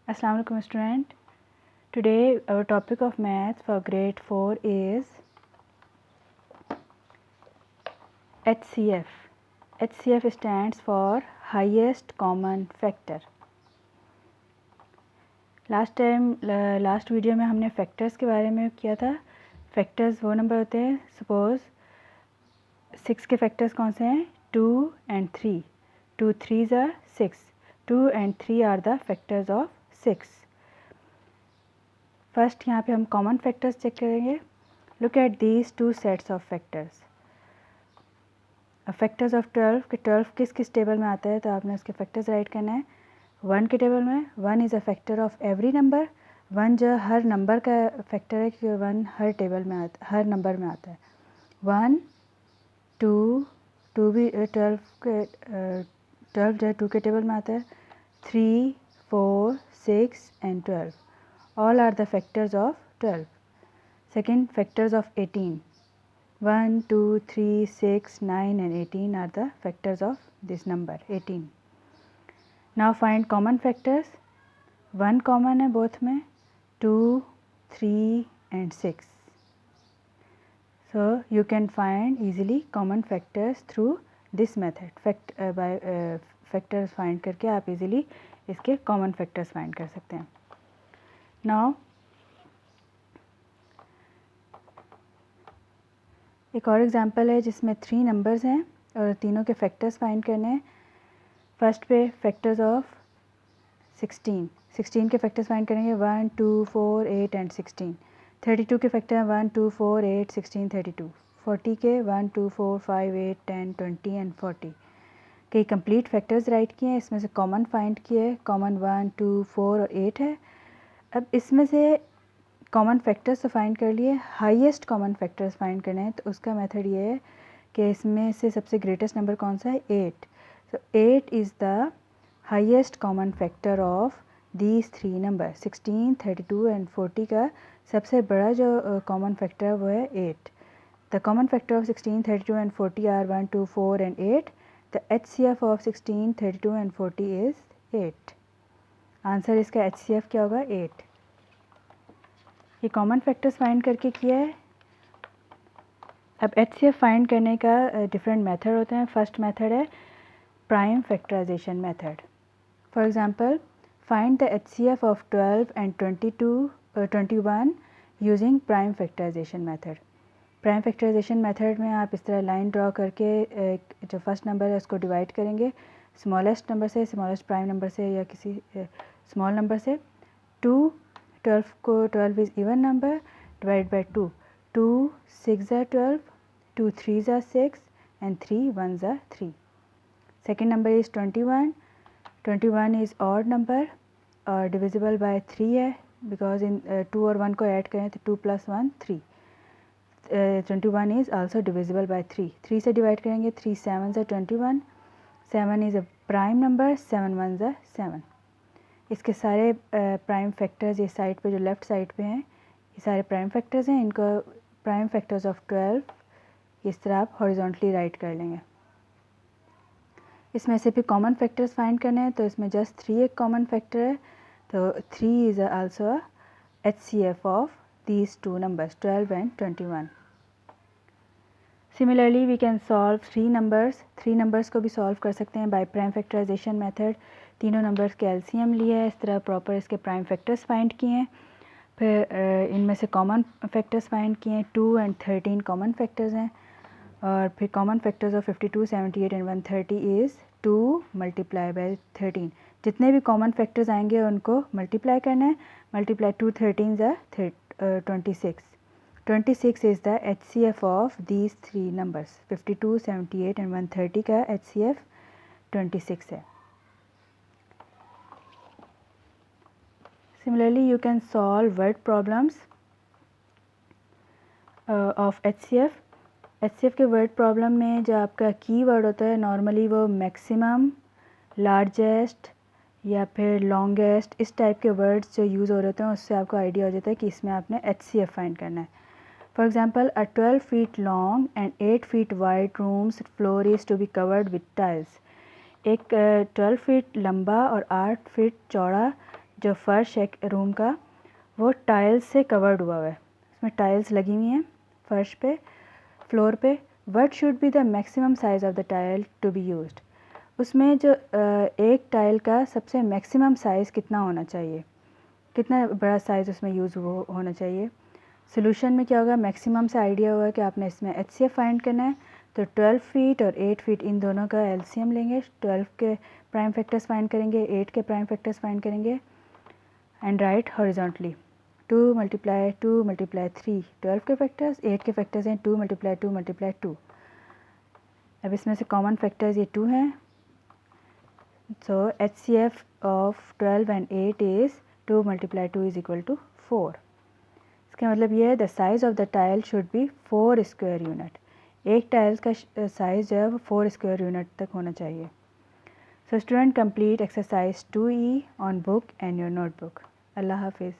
Assalamu alaikum student. Today our topic of math for grade 4 is HCF. HCF stands for highest common factor. Last video में हमने factors के बारे में किया था. फैक्टर्स वो नंबर होते हैं, सपोज 6 के फैक्टर्स कौन से हैं? 2 and 3. 2 3s are 6. 2 and 3 are the factors of 6. First यहाँ पे हम कॉमन फैक्टर्स चेक करेंगे. Look at these two sets of factors. Factors of 12 कि 12 किस किस टेबल में आता है, तो आपने उसके फैक्टर्स राइट करना है. 1 के टेबल में 1 is a factor of every number. 1 जो हर नंबर का फैक्टर है क्योंकि 1 हर टेबल में आता, हर नंबर में आता है. 1 2 2 भी 12 जो है 2 के टेबल में आता है. 3 4 6 and 12 all are the factors of 12. Second, factors of 18. 1 2 3 6 9 and 18 are the factors of this number 18. Now find common factors. 1 common है both में, 2 3 and 6. So you can find easily common factors through this method. Factors find करके आप easily इसके common factors find कर सकते हैं. Now एक और एग्जांपल है जिसमें 3 नंबर्स हैं और तीनों के फैक्टर्स फाइंड करने हैं. फर्स्ट पे फैक्टर्स ऑफ 16. 16 के फैक्टर्स फाइंड करेंगे. 1 2 4 8 एंड 16. 32 के फैक्टर हैं 1 2 4 8 16 32. 40 के 1 2 4 5 8 10 20 एंड 40. कई कंप्लीट फैक्टर्स राइट किए हैं. इसमें से कॉमन फाइंड किए. कॉमन 1 2 4 और 8 है. अब इसमें से कॉमन फैक्टर्स तो फाइंड कर लिए, हाईएस्ट कॉमन फैक्टर्स फाइंड करने हैं. तो उसका मेथड ये है कि इसमें से सबसे ग्रेटेस्ट नंबर कौन सा है? 8. सो 8 is the highest common factor of these 3 number. 16 32 and 40 का सबसे बड़ा जो कॉमन फैक्टर है वो है 8. The common factor of 16 32 and 40 are 1 2 4 and 8. The HCF of 16 32 and 40 is 8. Answer इसका HCF क्या होगा? 8. ये कॉमन फैक्टर्स फाइंड करके किया है. अब HCF फाइंड करने का डिफरेंट मेथड होते हैं. फर्स्ट मेथड है prime factorization method. For example, find the HCF of 12 and 21 using prime factorization method. Prime factorization method में आप इस तरह लाइन ड्रॉ करके जो फर्स्ट नंबर है उसको डिवाइड करेंगे स्मॉलेस्ट नंबर से, स्मॉलेस्ट प्राइम नंबर से या किसी स्मॉल नंबर से. 2 12 को 12 is even number, divide by 2. 2 6 are 12, 2 3s are 6 and 3 1s are 3. Second number is 21. 21 is odd number और divisible by 3 है because in 2 और 1 को ऐड करें तो 2 + 1 3. 21 is also divisible by 3. 3 से डिवाइड करेंगे 3 7s are 21. 7 is a prime number, 7 1s are 7. इसके सारे प्राइम फैक्टर्स ये साइड पे जो लेफ़्ट साइड पे हैं ये सारे प्राइम फैक्टर्स हैं. इनको प्राइम फैक्टर्स ऑफ 12 इस तरह आप हॉरिजॉन्टली राइट कर लेंगे. इसमें से भी कॉमन फैक्टर्स फाइंड करने हैं. तो इसमें जस्ट 3 एक कॉमन फैक्टर है. तो 3 is also HCF of these 2 numbers 12 and 21. Similarly we can solve 3 numbers. 3 numbers को भी सॉल्व कर सकते हैं बाय प्राइम फैक्टराइजेशन मेथड. तीनों नंबर्स के LCM लिए है, इस तरह प्रॉपर इसके प्राइम फैक्टर्स फाइंड किए हैं. फिर इनमें से कॉमन फैक्टर्स फाइंड किए हैं. 2 and 13 कॉमन फैक्टर्स हैं. और फिर common factors of 52 78 and 130 is 2 × 13. जितने भी कॉमन फैक्टर्स आएंगे उनको मल्टीप्लाई करना है. Multiply 2 13s are 26. 26 is the HCF of these 3 numbers. 52 78 and 130 का HCF 26 है. Similarly, you can solve word problems of HCF. HCF के वर्ड प्रॉब्लम में जो आपका की वर्ड होता है नॉर्मली वो मैक्सिमम, लार्जेस्ट या फिर लॉन्गेस्ट इस टाइप के वर्ड्स जो यूज़ हो रहे होते हैं उससे आपको आइडिया हो जाता है कि इसमें आपने HCF फाइंड करना है. For example, a 12 feet long and 8 feet wide room's floor is to be covered with tiles. एक 12 फीट लंबा और 8 फीट चौड़ा जो फर्श है रूम का वो टाइल्स से कवर्ड हुआ है, उसमें टाइल्स लगी हुई हैं फर्श पे, फ्लोर पे। What should be the maximum size of the tile to be used, उसमें जो एक टाइल का सबसे मैक्सिमम साइज़ कितना होना चाहिए, कितना बड़ा साइज़ उसमें यूज़ होना चाहिए। सोल्यूशन में क्या होगा, मैक्सिमम से आइडिया होगा कि आपने इसमें HCF फाइंड करना है, तो 12 फीट और 8 फीट इन दोनों का LCM लेंगे, 12 के प्राइम फैक्टर्स फाइंड करेंगे, 8 के प्राइम फैक्टर्स फाइंड करेंगे एंड राइट हॉरिजॉन्टली 2 × 2 × 3 12 के फैक्टर्स, 8 के फैक्टर्स हैं 2 × 2 × 2। अब इसमें से कॉमन फैक्टर्स ये 2 हैं, so HCF of 12 and 8 is 2 × 2 = 4। इसका मतलब ये है the size of the tile should be 4 square unit, एक टाइल का साइज़ जो है वो 4 स्क्वायर यूनिट तक होना चाहिए। So student complete exercise 2E on book and your notebook. अल्लाह हाफिज़।